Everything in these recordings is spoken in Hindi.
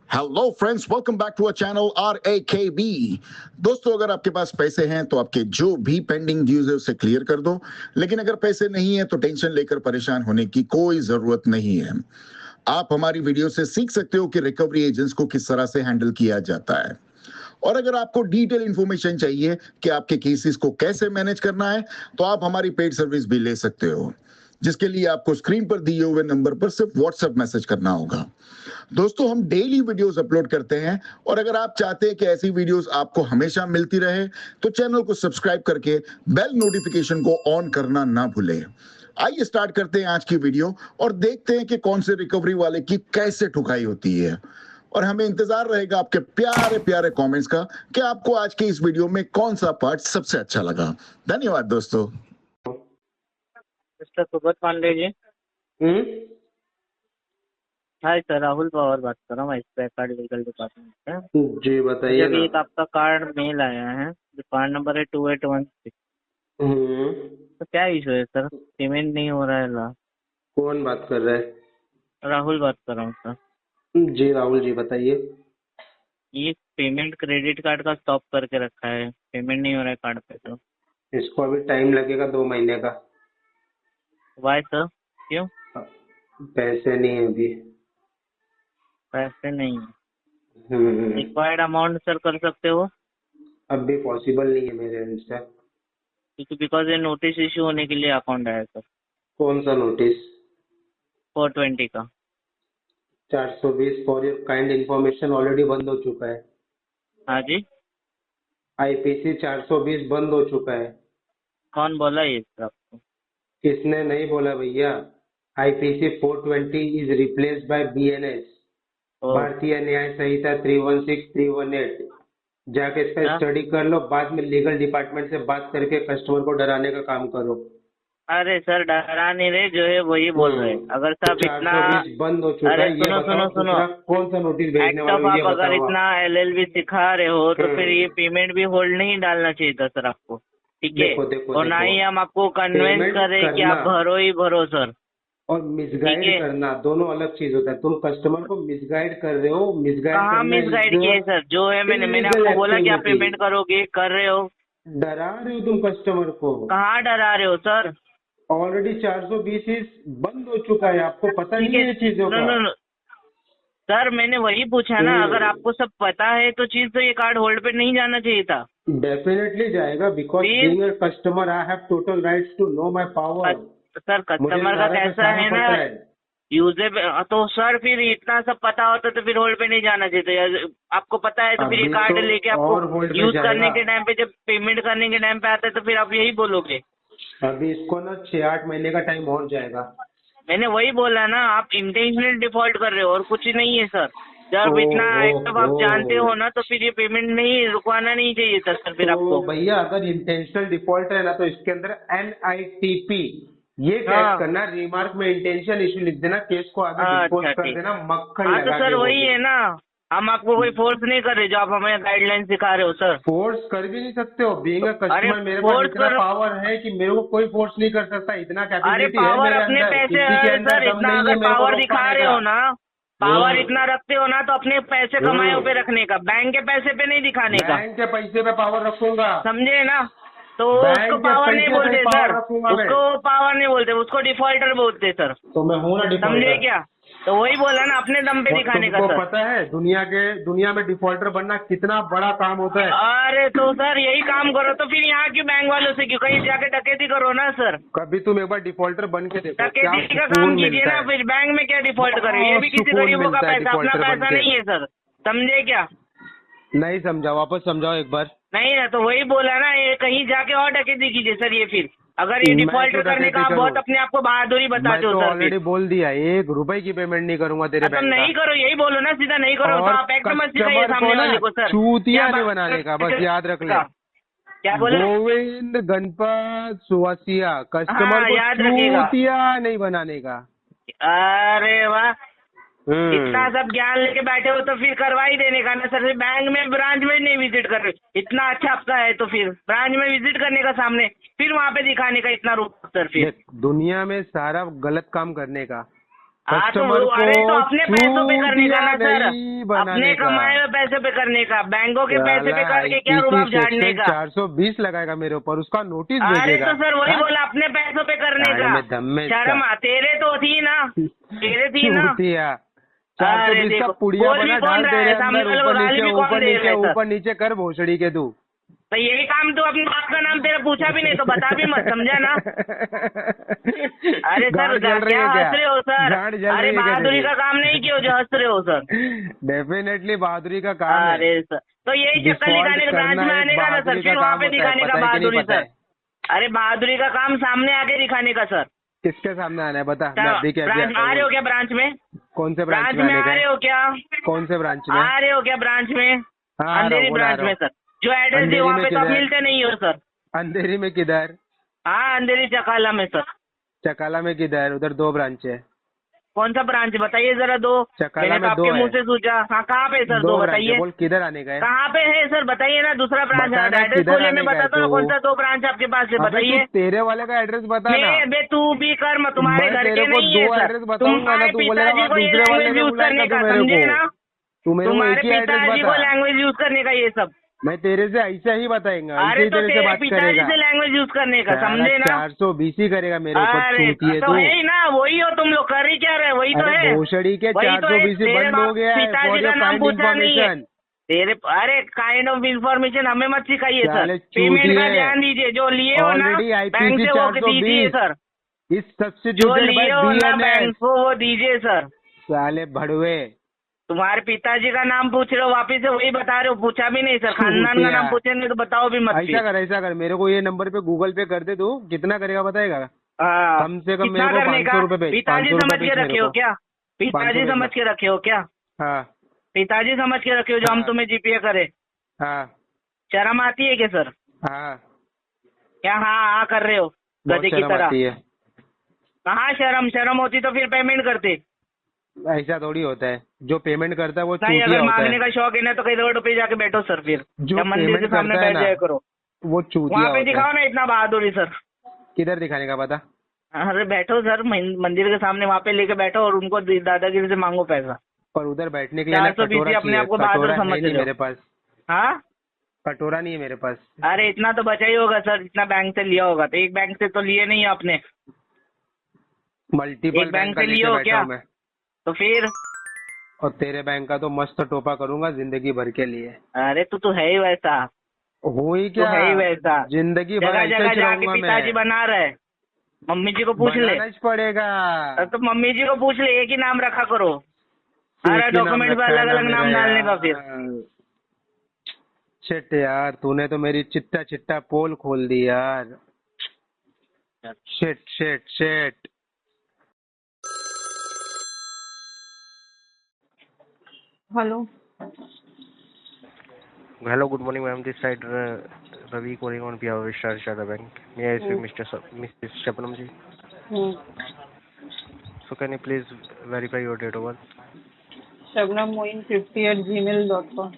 Hello friends, welcome back to our channel RAKB। दोस्तों, अगर आपके पास पैसे हैं तो आपके जो भी पेंडिंग ड्यूज है उसे क्लियर कर दो। लेकिन अगर पैसे नहीं है तो टेंशन लेकर परेशान होने की कोई जरूरत नहीं है। आप हमारी वीडियो से सीख सकते हो कि रिकवरी एजेंट्स को किस तरह से हैंडल किया जाता है। और अगर आपको डिटेल इंफॉर्मेशन चाहिए कि आपके केसेस को कैसे मैनेज करना है तो आप हमारी पेड सर्विस भी ले सकते हो, जिसके लिए आपको स्क्रीन पर दिए हुए नंबर पर सिर्फ व्हाट्सएप मैसेज करना होगा। दोस्तों, हम डेली वीडियोस अपलोड करते हैं और अगर आप चाहते हैं कि ऐसी वीडियोस आपको हमेशा मिलती रहे तो चैनल को सब्सक्राइब करके बेल नोटिफिकेशन को ऑन करना ना भूलें। आइए स्टार्ट करते हैं आज की वीडियो और देखते हैं कि कौन से रिकवरी वाले की कैसे ठुकाई होती है। और हमें इंतजार रहेगा आपके प्यारे प्यारे कमेंट्स का कि आपको आज के इस वीडियो में कौन सा पार्ट सबसे अच्छा लगा। धन्यवाद दोस्तों। Mister Subrat Pandey ji. Hi sir, Rahul Pawar बात कर रहा हूँ, स्पेयर कार्ड लीगल डिपार्टमेंट से। जी बताइए जब ना। एक आपका कार्ड मेल आया है, जो कार्ड नंबर है 2816। तो क्या इशू है सर? पेमेंट नहीं हो रहा है ला। कौन बात कर रहा है? राहुल बात कर रहा हूँ सर। जी राहुल जी बताइए। ये पेमेंट क्रेडिट कार्ड का स्टॉप करके रखा है, पेमेंट नहीं हो रहा है कार्ड पे। तो इसको अभी टाइम लगेगा 2 महीने का। Why sir? क्यों? पैसे नहीं है अभी। पैसे नहीं है। रिक्वायर्ड अमाउंट सर कर सकते हो? अभी पॉसिबल नहीं है मेरे एंड से। क्योंकि बिकॉज ये नोटिस इशू होने के लिए अकाउंट आया सर। कौन सा नोटिस? 420 का। 420 for your kind information already बंद हो चुका है। हाँ जी। IPC 420 बंद हो चुका है। कौन बोला ये सर आपको? किसने नहीं बोला भैया। IPC 420 is replaced by BNS, भारतीय न्याय संहिता 316-318। जाके इसका स्टडी कर लो, बाद में लीगल डिपार्टमेंट से बात करके कस्टमर को डराने का काम करो। अरे सर, डरा नहीं रहे, जो है वही बोल रहे हैं। अगर साहब इतना 420 बंद हो चुका है, ये बताओ दूसरा कौन सा नोटिस भेजने वाले हो, ये आप अगर बताओ इतना LLB सिखा रहे हो तो फिर ये पेमेंट भी होल्ड नहीं डालना चाहिए था सर आपको, ठीक है? और ना ही हम आपको कन्विंस कर रहे हैं कि आप भरो ही भरो सर। और मिसगाइड करना दोनों अलग चीज होता है। तुम कस्टमर को मिसगाइड कर रहे हो। मिसगाइड कहाँ मिसगाइड किए सर? जो है मैंने आपको बोला कि आप पेमेंट करोगे, कर रहे हो। डरा रहे हो तुम कस्टमर को। कहाँ डरा रहे हो सर? ऑलरेडी 420 बंद हो चुका है, आपको पता नहीं है ये चीजों का? सर मैंने वही पूछा ना, अगर आपको सब पता है तो चीज तो ये कार्ड होल्ड पे नहीं जाना चाहिए था। डेफिनेटली जाएगा, because being a customer I have total rights to know my power. Sir customer का कैसा है ना, यूजेब तो सर फिर इतना सब पता होता तो फिर होल्ड पे नहीं जाना चाहिए। आपको पता है तो फिर ये कार्ड लेके आपको यूज करने के टाइम पे, जब पेमेंट करने के टाइम पे आता है तो फिर आप यही बोलोगे। अभी इसको ना 6-8 महीने का टाइम और जाएगा। मैंने वही बोला ना, आप इंटेंशनल डिफॉल्ट कर रहे हो और कुछ नहीं है सर। जब इतना एक्टिव आप जानते हो ना तो फिर ये पेमेंट नहीं रुकवाना नहीं चाहिए था सर फिर आपको। भैया अगर इंटेंशनल डिफॉल्ट है ना तो इसके अंदर NITP ये टैग करना, रिमार्क में इंटेंशन इशू लिख देना, केस को आगे डिस्पोज कर देना, मक्खन लगा। तो सर वही है ना, हम आपको कोई फोर्स नहीं कर रहे, जो आप हमें गाइडलाइन सिखा रहे हो सर। फोर्स कर भी नहीं सकते हो। बीइंग अ कस्टमर मेरे पास इतना पावर है कि मेरे को कोई फोर्स नहीं कर सकता, इतना कैपेबिलिटी है मेरे अंदर। किसी के अंदर दम नहीं है। पावर दिखा रहे हो ना, पावर इतना रखते हो ना तो अपने पैसे कमाए पे रखने का, बैंक के पैसे पे नहीं दिखाने का। बैंक के पैसे पे पावर रखूंगा, समझे ना? तो उसको पावर नहीं बोलते सर, उसको पावर नहीं बोलते, उसको डिफॉल्टर बोलते सर। तो मैं हूँ ना डिफॉल्टर, समझे क्या? तो वही बोला ना, अपने दम पे दिखाने का सर। पता है दुनिया में डिफॉल्टर बनना कितना बड़ा काम होता है। अरे तो सर यही काम करो तो फिर यहाँ क्यों बैंक वालों से क्यों, कहीं जाके डकैती करो ना सर। कभी तुम एक बार डिफॉल्टर बन के देखो, डकैती का काम कीजिए ना, फिर बैंक में क्या डिफॉल्ट करे? ये भी किसी गरीबों का पैसा, अपना पैसा नहीं है सर। समझे क्या? नहीं समझा, वापस समझाओ एक बार। नहीं ना, तो वही बोला ना, ये कहीं जाके और डकैती कीजिए सर। ये फिर अगर ये डिफॉल्ट करने का आप बहुत अपने आप को बहादुरी बताते हो सर। ऑलरेडी बोल दिया, 1 रुपए की पेमेंट नहीं करूंगा तेरे बैंक का। नहीं करो, यही बोलो ना, सीधा नहीं करो। तो आप एक्ट मत सिखाइए सामने वाले को सर। चूतिया नहीं बनाने का, बस याद रख ले। क्या बोले? गोविंद गणपत सुवासिया, कस्टमर को चूतिया नहीं बनाने का। अरे वाह, इतना सब ज्ञान लेके बैठे हो तो फिर करवा ही देने का ना सर। बैंक में ब्रांच में नहीं विजिट कर रहे, इतना अच्छा आपका है तो फिर ब्रांच में विजिट करने का सामने, फिर वहाँ पे दिखाने का इतना रूप सर। फिर दुनिया में सारा गलत काम करने का। कस्टमर को अरे तो अपने पैसों पे करने का ना सर, नहीं बनाने अपने का। कमाए हुए पैसे पे करने का, बैंकों के पैसे पे करके क्या रुबाब झाड़ने का। 420 लगाएगा मेरे ऊपर, उसका नोटिस अरे भेजेगा। तो सर वही हाँ? बोला, अपने पैसों पे करने अरे का। मैं दम में शर्म तेरे तो थी ना, तेरे थी ना। चूतिया। अरे 420 का देखो, पुड़िया बोल भी बना कौन डाल रहा तेरे है, सामने अंदर, वाले को ऊपर गाली नीचे भी कौन ऊपर दे नीचे रहा है सर। ऊपर नीचे कर भोसड़ी के तू। तो यही काम तू अपने बाप का नाम तेरा पूछा भी नहीं तो बता भी मत, समझा ना। अरे सर गांड जल रही क्या है हंस रहे हो सर? गांड जल अरे रही है क्या बहादुरी तेरी? का काम नहीं किया जो हंस रहे हो सर। डेफिनेटली बहादुरी का काम है। अरे सर तो यही चक्कर डिफॉल्ट दिखाने का, ब्रांच करना में एक आने का ना सर, बहादुरी का फिर वहाँ काम पे होता है, दिखाने का पता है कि नहीं बहादुरी पता सर। है? अरे बहादुरी का काम सामने आके दिखाने का सर। किसके सामने आना है बता, मैं अभी के अभी ब्रांच आता आ रहे हो हूँ। क्या ब्रांच में? कौन से ब्रांच ब्रांच में में आने आ का रहे है? हो क्या? कौन से ब्रांच में? आ रहे हो क्या ब्रांच में? हाँ, आ रहा अंधेरी हूँ, बोला, ब्रांच आ रहा में हूँ। सर, जो एड्रेस दिए अंधेरी वहाँ में पे तो आप किधर? मिलते नहीं हो सर। अंधेरी में किधर? हाँ अंधेरी चकाला में सर। चकाला में किधर? उधर 2 ब्रांच है। कौन सा ब्रांच बताइए जरा दो। चकाला मैंने में तो 2 आपके है। मुंह से सोचा। हाँ कहाँ पे सर 2 दो ब्रांच है, बताइए, बोल किधर आने का है? कहाँ पे है सर बताइए ना, दूसरा ब्रांच बता ना, एड्रेस किधर खोले आने मैं का है बताता हूँ तू? कौन सा 2 ब्रांच आपके पास है अबे बताइए। तू तेरे वाले का एड्रेस बता ना। बे तू भी कर, मैं तुम्हारे मैं घर तेरे के को नहीं 2 है सर। एड्रेस बताऊंगा ना, तुम्हारे तू बोलेगा पिताजी को ये दूसरे वाले लैंग्वेज का यूज बुलाएगा करने तू का, मेरे समझे को। ना। तू मेरे को तुम्हारे एक ही एड्रेस पिताजी को बता। लैंग्वेज यूज करने का ये सब। मैं तेरे से ऐसा ही बताएंगा, ऐसे अरे ही तो तेरे से तेरे बात पिताजी करेगा। से लैंग्वेज यूज करने का, समझे ना। 420 ही करेगा मेरे ऊपर, अरे चूतिए तो तू। है ही ना, वही हो तुम लोग, कर ही क्या रहे, वही तो अरे है। भोसड़ी के वही तो है, 420 ही तेरे बंद हो बाप गया है, पिताजी फॉर का योर नाम काइंड पूछा नहीं है इन्फॉर्मेशन। तेरे। अरे काइंड ऑफ इन्फॉर्मेशन हमें मत सिखाइए सर। साले पेमेंट का चूतिए। ध्यान दीजिए, जो लिए हो ना ऑलरेडी बैंक IPC से वो 420 दीजिए सर। इज जो सब्स्टिट्यूटेड बाय लिए हो ना बैंक BNS। को वो दीजिए सर। साले भड़वे। तुम्हारे पिताजी का नाम पूछ रहे हो, वापिस से वही बता रहे हो, पूछा भी नहीं सर। खानदान का चूतिया। नाम पूछे नहीं तो बताओ भी मत फिर। ऐसा कर मेरे को ये नंबर पे गूगल पे कर दे तू, कितना करेगा बताएगा? हाँ, कम से कम कितना मेरे को करने 500 का? रुपए भेज, पिताजी 500 समझ रुपए के भेज रखे मेरे हो को। क्या? 500 पिताजी भेजना। समझ के रखे हो क्या? हाँ पिताजी समझ के रखे हो जो हम हाँ। तुम्हें जीपे करे। हाँ शर्म आती है क्या सर? हाँ, क्या हाँ हाँ कर रहे हो बहुत गधे की शर्म तरह? आती है। कहाँ शर्म, शर्म होती तो फिर पेमेंट करते। ऐसा थोड़ी होता है, जो पेमेंट करता है वो नहीं चूतिया अगर होता मांगने है। का शौक है ना तो कहीं रोड पे जाके बैठो सर, फिर जो या मंदिर के पेमेंट सामने करता है बैठ ना जाया करो। वो चूतिया वहाँ पे होता दिखाओ है। ना इतना बहादुरी सर। किधर दिखाने का बता? अरे बैठो सर मंदिर के सामने, वहाँ पे लेके बैठो और उनको दादागिरी से मांगो पैसा। पर उधर बैठने के लिए ना 420 कटोरा अपने चाहिए, आप को बहादुर कटोरा है समझ नहीं रहे हो। मेरे पास, हाँ कटोरा नहीं है मेरे पास। अरे इतना तो बचा ही होगा सर, इतना बैंक से लिया होगा तो। एक बैंक से तो लिए नहीं है आपने, मल्टीपल एक बैंक बैंक का से लिए लेके हो बैठा क्या? हूँ मैं। तो फिर और तेरे बैंक का तो मस्त टोपा करूंगा जिंदगी भर के लिए। अरे तू है ही वैसा, हो ही तू क्या, है ही वैसा। जिंदगी भर जगह ऐसे जगह ही जाके रहूंगा पिताजी मैं। बना रहे। मम्मी जी को पूछ ले, बनाना ही पड़ेगा। तो मम्मी जी को पूछ ले, एक ही नाम रखा करो। एक अरे ही नाम डॉक्यूमेंट में रखा है अलग ना अलग मेरा नाम डालने का फिर। यार। शिट यार, तूने तो मेरी चिट्टा चिट्टा पोल खोल दी यार। Shit shit shit. Hello Hello, good morning, ma'am. This side Ravi calling on behalf of Star Shada Bank. May I speak Mr. Shabanam ji? So can you please verify your date of birth? shabnammoin50@gmail.com.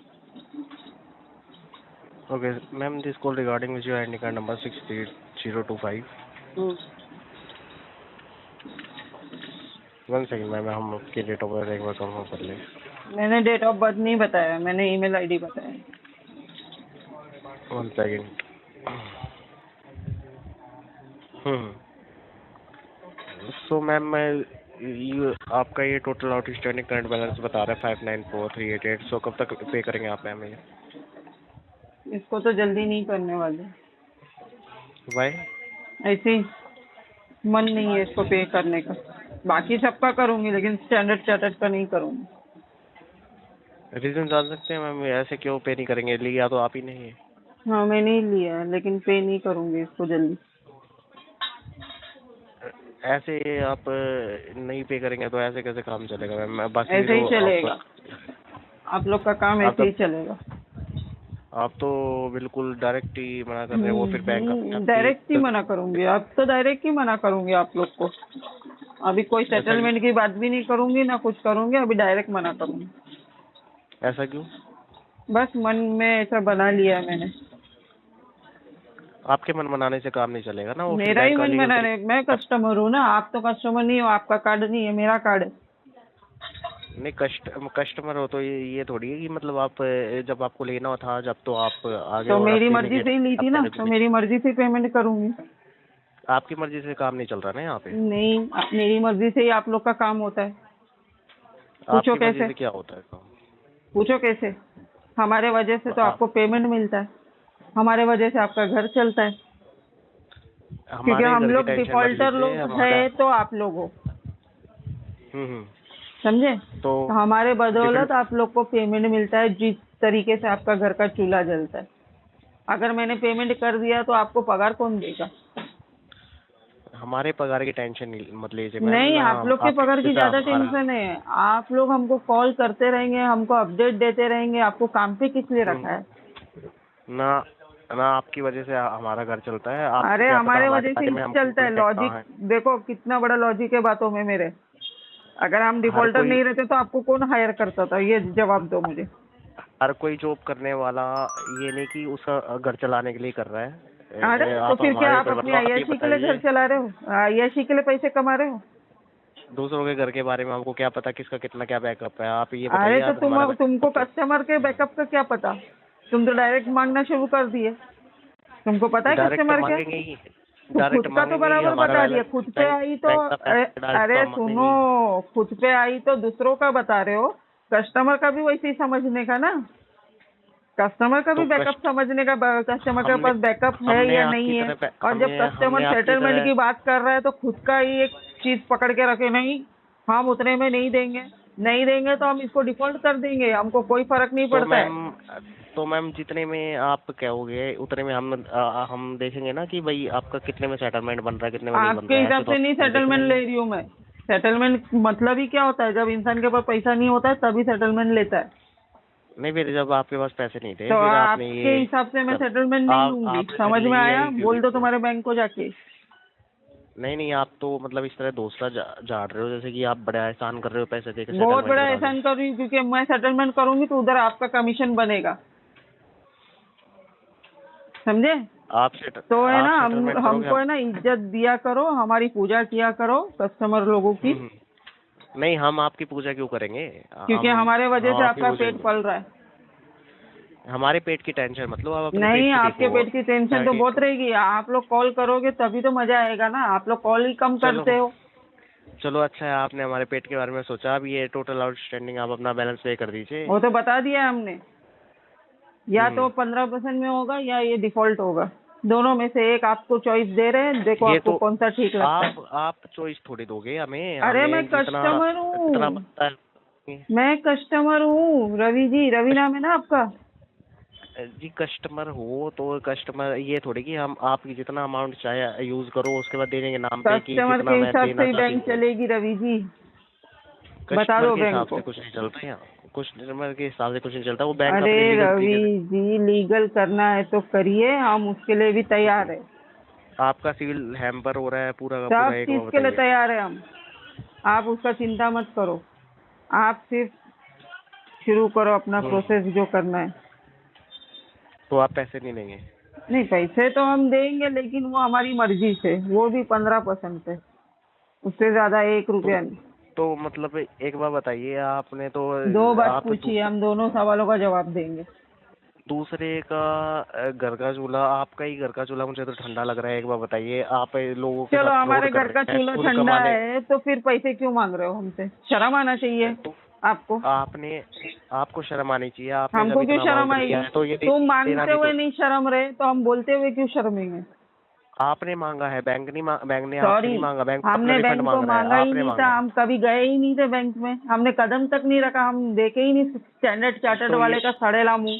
Okay, ma'am. This call regarding with your ID card number 63025. One second, ma'am. हम आपकी डेट ऑफ बर्थ एक बार कंफर्म कर लें. मैंने डेट ऑफ बर्थ नहीं बताया, मैंने ईमेल आईडी बताया। One second. So मैम आपका ये टोटल आउटस्टैंडिंग करंट बैलेंस बता रहा है 594388. सो कब तक पे करेंगे आप मैम ये? इसको तो जल्दी नहीं करने वाले, वाई? ऐसे ही मन नहीं है इसको पे करने का। बाकी सबका करूंगी लेकिन स्टैंडर्ड चार्टर्ड का नहीं करूंगी। रीजन जान सकते हैं मैम ऐसे क्यों पे नहीं करेंगे? लिया तो आप ही नहीं है। हाँ मैंने ही लिया है लेकिन पे नहीं करूंगी इसको जल्दी। ऐसे आप नहीं पे करेंगे तो ऐसे कैसे काम चलेगा मैम? बस ऐसे ही चलेगा, आप लोग का काम ऐसे ही चलेगा। आप तो बिल्कुल डायरेक्ट ही मना कर रहे हैं, वो फिर बैंक डायरेक्ट ही मना करूंगी, अब तो डायरेक्ट ही मना करूंगी आप लोग को। अभी कोई सेटलमेंट की बात भी नहीं करूंगी ना कुछ करूंगी, अभी डायरेक्ट मना करूंगी। ऐसा क्यों? बस मन में ऐसा बना लिया है मैंने। आपके मन बनाने से काम नहीं चलेगा ना, वो फिर मेरा ही बैंक मन वाली बना रहे, मैं कस्टमर हूँ ना, आप तो कस्टमर नहीं हो, आपका कार्ड नहीं है, मेरा कार्ड है। नहीं, कस्टमर हो तो ये थोड़ी है कि मतलब आप जब आपको लेना था जब तो आप आगे तो और मेरी अपनी मर्जी से ही ली थी ना, तो मेरी मर्जी से पेमेंट करूंगी। आपकी मर्जी से काम नहीं चल रहा ना यहाँ पे। नहीं, मेरी मर्जी से ही आप लोग का काम होता है। पूछो आपकी मर्जी कैसे, से क्या होता है काम? पूछो कैसे। हमारे वजह से तो आपको पेमेंट मिलता है, हमारे वजह से आपका घर चलता है, क्योंकि हमारे हम घर की लोग टेंशन मत डिफॉल्टर लीजिए, लोग हमारा है तो आप लोग हो, हम्म। समझे। तो तो हमारे बदौलत डिफरेंट आप लोग को पेमेंट मिलता है, जिस तरीके से आपका घर का चूल्हा जलता है। अगर मैंने पेमेंट कर दिया तो आपको पगार कौन देगा? हमारे पगार की टेंशन मत लीजिए मैम नहीं, ना। आप लोग के पगार की जैसा ज्यादा हमारा टेंशन है। आप लोग हमको कॉल करते रहेंगे, हमको अपडेट देते रहेंगे, आपको काम पे किस लिए रखा है? ना ना आपकी वजह से हमारा घर चलता है। आपको अरे क्या पता हमारे हमारे वजह से बारे ही में, हम चलता है। कहाँ लॉजिक है। देखो कितना बड़ा लॉजिक है बातों में मेरे। अगर हम हर डिफॉल्टर कोई नहीं रहते तो आपको कौन हायर करता था? ये जवाब दो मुझे। हर कोई जॉब करने वाला ये नहीं कि उसका घर चलाने के लिए कर रहा है। अरे तो आप फिर क्या हमारे आप ऊपर अपनी मतलब आप ये अय्याशी के लिए घर बताइए, चला रहे हो? अय्याशी के लिए पैसे कमा रहे हो? दूसरों के घर के बारे में हमको क्या पता किसका कितना क्या बैकअप है। आप ये अरे बताइए, तो आप हमारा तुमको बैकअप। कस्टमर के बैकअप का क्या पता? तुम तो डायरेक्ट मांगना शुरू कर दिए। तुमको पता है डायरेक्ट कस्टमर क्या? मांगेंगे ही, तो खुद डायरेक्ट का तो मांगेंगे ही। बराबर हमारा बता दिया। बैलेंस खुद पे बैंक आई तो बैंक का पैसा डाल तो अरे हम सुनो, मांगेंगे ही। खुद पे आई तो दूसरों का बता रहे हो। कस्टमर का भी वैसे ही समझने का ना। कस्टमर का भी तो बैकअप समझने का, कस्टमर के हमने पास बैकअप है हमने या आपकी नहीं है। तरह और जब हमने कस्टमर आपकी सेटलमेंट तरह की बात कर रहा है तो खुद का ही एक चीज पकड़ के रखे, नहीं हम उतने में नहीं देंगे, नहीं देंगे तो हम इसको डिफॉल्ट कर देंगे, हमको कोई फर्क नहीं तो पड़ता है। मैम जितने में आप कहोगे उतने में हम देखेंगे ना कि भाई आपका कितने में सेटलमेंट बन रहा है, कितने में नहीं बन आपके रहा है। हिसाब ऐसे तो से नहीं हम सेटलमेंट देखेंगे। ले रही हूँ मैं। सेटलमेंट मतलब ही क्या होता है? जब इंसान के पास पैसा नहीं होता है तभी सेटलमेंट लेता है। नहीं, फिर जब आपके पास पैसे नहीं थे तो फिर आपने आपके ये हिसाब से मैं सेटलमेंट नहीं लूंगी, आपने समझ फिर में ये आया? क्यों बोल दो किया? तुम्हारे बैंक को जाके। नहीं, आप तो मतलब इस तरह दूसरा झाड़ रहे हो, जैसे कि आप बड़ा एहसान कर रहे हो पैसे देके बहुत सेटलमेंट बड़ा करा एहसान लो। कर रही हूँ, क्योंकि मैं सेटलमेंट करूंगी तो उधर आपका कमीशन बनेगा, समझे। आप तो है ना, सेटलमेंट करोगे हमको है ना इज्जत दिया करो, हमारी पूजा किया करो कस्टमर लोगों की। नहीं, हम आपकी पूजा क्यों करेंगे? क्योंकि हमारे वजह से आपकी आपका पूजा पेट पल रहा है। हमारे पेट की टेंशन मतलब आप अपने नहीं, पेट की आपके देखो। पेट की टेंशन तो बहुत रहेगी। आप लोग कॉल करोगे तभी तो मजा आएगा ना। आप लोग कॉल ही कम करते हो। चलो अच्छा है, आपने हमारे पेट के बारे में सोचा। अब ये टोटल आउटस्टैंडिंग आप अपना बैलेंस पे कर दीजिए। वो तो बता दिया है हमने, या तो 15% में होगा या ये डिफॉल्ट होगा, दोनों में से एक आपको चॉइस दे रहे हैं। देखो ये आपको तो कौन सा ठीक लगता है। आप चॉइस थोड़ी दोगे हमें। अरे हमें मैं जितना कस्टमर जितना हूँ, पता है। मैं कस्टमर हूँ रवि जी। रवि नाम है ना आपका? जी कस्टमर हो तो कस्टमर ये थोड़ी कि हम आप जितना अमाउंट चाहे यूज करो उसके बाद दे देंगे नाम पे कि कस्टमर जितना के मैं हिसाब देना से ही चाहती बैंक हूँ। चलेगी रवि जी, बता कस्टमर दो के बैंक हिसाब को। से कुछ नहीं चलता यहाँ। कस्टमर के हिसाब से कुछ नहीं चलता। वो बैंक अरे अपने लीगल रवि तरीके जी, लीगल करना है तो करिए, हम उसके लिए भी तैयार है। से। आपका सिविल हैम्पर हो रहा है पूरा का पूरा, सब एक चीज बार के लिए बताइए। तैयार है हम। आप उसका चिंता मत करो, आप सिर्फ शुरू करो अपना प्रोसेस जो करना है। तो आप पैसे नहीं लेंगे? नहीं, पैसे तो हम देंगे, लेकिन वो हमारी मर्जी से, वो भी 15% पे, उससे ज्यादा 1 रुपया नहीं। तो मतलब एक बार बताइए, आपने तो 2 बात आप पूछिए, हम दोनों सवालों का जवाब देंगे। दूसरे का घर का चूल्हा, आपका ही घर का चूल्हा मुझे तो ठंडा लग रहा है। एक बार बताइए, आप लोगों के चलो साथ फ्रॉड हमारे कर घर का रहे हैं चूल्हा खुद ठंडा कमाने। है तो फिर पैसे क्यों मांग रहे हो हमसे? शर्म आना चाहिए तो आपको। आपको शर्म आनी चाहिए। आपने जब हमको क्यों इतना शर्म अमाउंट आएगी? दिया है तो ये तुम देना मांगते भी हुए तो नहीं शर्म रहे तो हम बोलते हुए क्यों शर्मेंगे? आपने मांगा है। बैंक ने आपसे सॉरी, नहीं मांगा। बैंक अपना हमने रिफंड बैंक को मांग रहा है। मांगा ही आपने नहीं था, मांगा है। हम कभी गए ही नहीं थे बैंक में, हमने कदम तक नहीं रखा, हम देखे ही नहीं स्टैंडर्ड चार्टर्ड तो वाले का सड़ेला मुंह।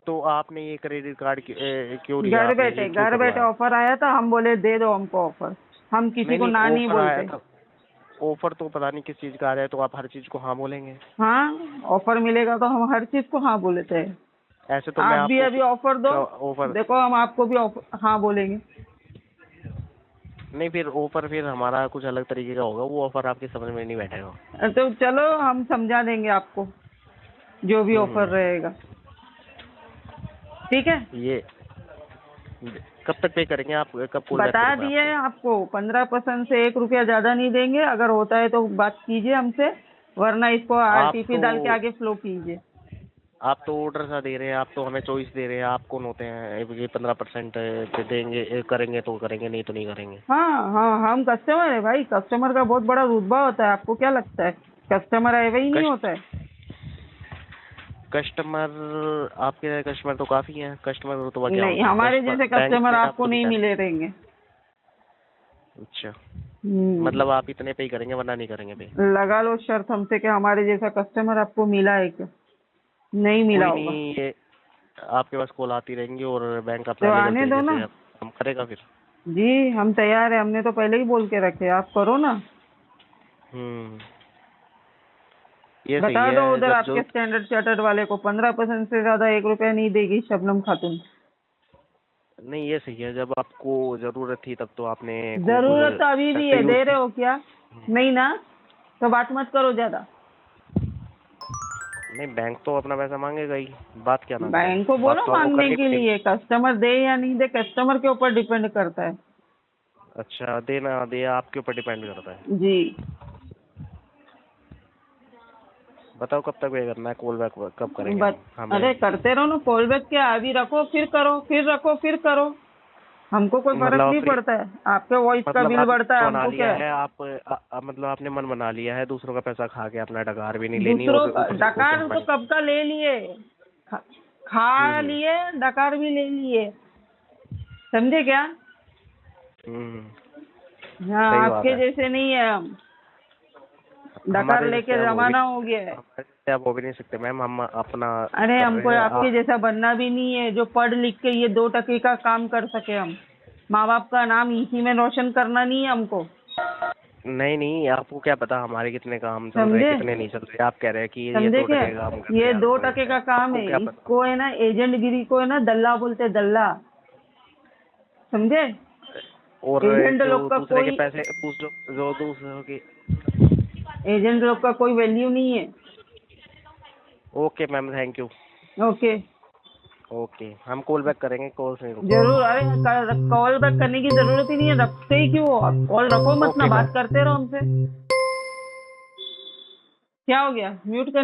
तो आपने ये क्रेडिट कार्ड क्यों लिया? घर आपने ये बैठे क्यों घर बैठे करवाया? ऑफर आया था, हम बोले दे दो हमको ऑफर। हम किसी को ना नहीं ऑफर आया बोलते। था। ऑफर तो पता नहीं किस चीज का आ रहा है, तो आप हर चीज को हाँ बोलेंगे। हाँ, ऑफर मिलेगा तो हम हर चीज को हाँ बोलते हैं। ऐसे तो मैं आप भी अभी ऑफर दो, ऑफर देखो हम आपको भी हाँ बोलेंगे। नहीं, फिर ऑफर फिर हमारा कुछ अलग तरीके का होगा। वो ऑफर आपके समझ में नहीं बैठेगा। तो चलो हम समझा देंगे आपको, जो भी ऑफर रहेगा, ठीक है। ये कब तक पे करेंगे आप? कब कॉल बैक बता करूं मैं दिए आपको 15% से 1 रुपया ज्यादा नहीं देंगे। अगर होता है तो बात कीजिए हमसे, वरना इसको आरटीपी डाल के आगे फ्लो कीजिए। आप तो ऑर्डर सा दे रहे हैं, आप तो हमें चॉइस दे रहे हैं। आप कौन होते हैं ये 15% देंगे, करेंगे तो करेंगे, नहीं तो नहीं करेंगे। हाँ हाँ, हम कस्टमर है भाई, कस्टमर का बहुत बड़ा रुतबा होता है। आपको क्या लगता है कस्टमर है वही नहीं होता है? कस्टमर, आपके कस्टमर तो काफी हैं। कस्टमर तो क्या नहीं, होता है? हमारे कस्टमर जैसे बैंक कस्टमर में आपको नहीं दिखा- मिले रहेंगे। अच्छा, हम्म, मतलब आप इतने पे ही करेंगे वरना नहीं करेंगे पे? लगा लो शर्त हमसे कि हमारे जैसा कस्टमर आपको मिला है क्या? नहीं मिला कोई होगा नहीं, ये आपके पास कॉल आती रहेंगी और बैंक तो अपना लीगल आने दो तरीके ना। से हम करेगा फिर। जी हम तैयार है, हमने तो पहले ही बोल के रखे, आप करो ना। हम्म, ये सही बता दो है। उधर जब आपके स्टैंडर्ड चार्टर्ड वाले को 15% से ज्यादा 1 रुपया नहीं देगी शबनम खातून। नहीं, ये सही है। जब आपको जरूरत थी तब तो आपने जरूरत तो अभी भी है, यूज दे रहे हो क्या? नहीं ना, तो बात मत करो ज्यादा। नहीं, बैंक तो अपना पैसा मांगेगा ही, बात क्या ना करें। बैंक को बात बोलो तो आपको मांगने करनी के पड़ेगी। लिए, कस्टमर दे या नहीं दे कस्टमर के ऊपर डिपेंड करता है। अच्छा, देना दे आपके ऊपर डिपेंड करता है। जी बताओ कब तक वेट करना है? कॉल बैक कब करेंगे बट हमें? अरे करते रहो ना, कॉल बैक क्या अभी रखो फिर करो, फिर रखो फिर करो, हमको कोई फर्क मतलब नहीं फ्री, पड़ता है। आपके वॉइस का मतलब बिल आपने बढ़ता है, बना हमको लिया क्या है है? आप मतलब आपने मन बना लिया है दूसरों का पैसा खा के अपना डकार भी नहीं लेनी दूसरों और का ऊपर से डकार तो कब का ले लिए, खा लिए, डकार भी ले लिए, समझे क्या? हम्म, हाँ सही बात आपके है। जैसे नहीं है हम, डकार हमारे लेके जैसे वो भी जमाना हो गया है। हमारे जैसे आप हो भी नहीं सकते मैम, हम अपना अरे कर हमको रहे हैं। आपके जैसा बनना भी नहीं है जो पढ़ लिख के ये 2 टके का काम कर सके। हम माँ बाप का नाम इसी में रोशन करना नहीं है हमको, नहीं नहीं, आपको क्या पता हमारे कितने काम चल रहे समझे? हैं कितने नहीं चल रहे। आप कह रहे हैं कि ये समझे 2 क्या? टके का काम कर रहे ये हैं, 2 टके का काम आपको है, क्या पता। इसको है ना एजेंट गिरी को है ना दल्ला बोलते, दल्ला, समझे? और एजेंट जो लोग का दूसरे के कोई पैसे जो दूसरों के। एजेंट लोग का कोई वैल्यू नहीं है। Okay ma'am, thank you. Okay okay, हम कॉल बैक करेंगे, कॉल से जरूर। अरे कॉल बैक करने की जरूरत ही नहीं है, रखते ही क्यों हो? कॉल रखो मत ना, ओके बात मैम। करते रहो हमसे। क्या हो गया, म्यूट करने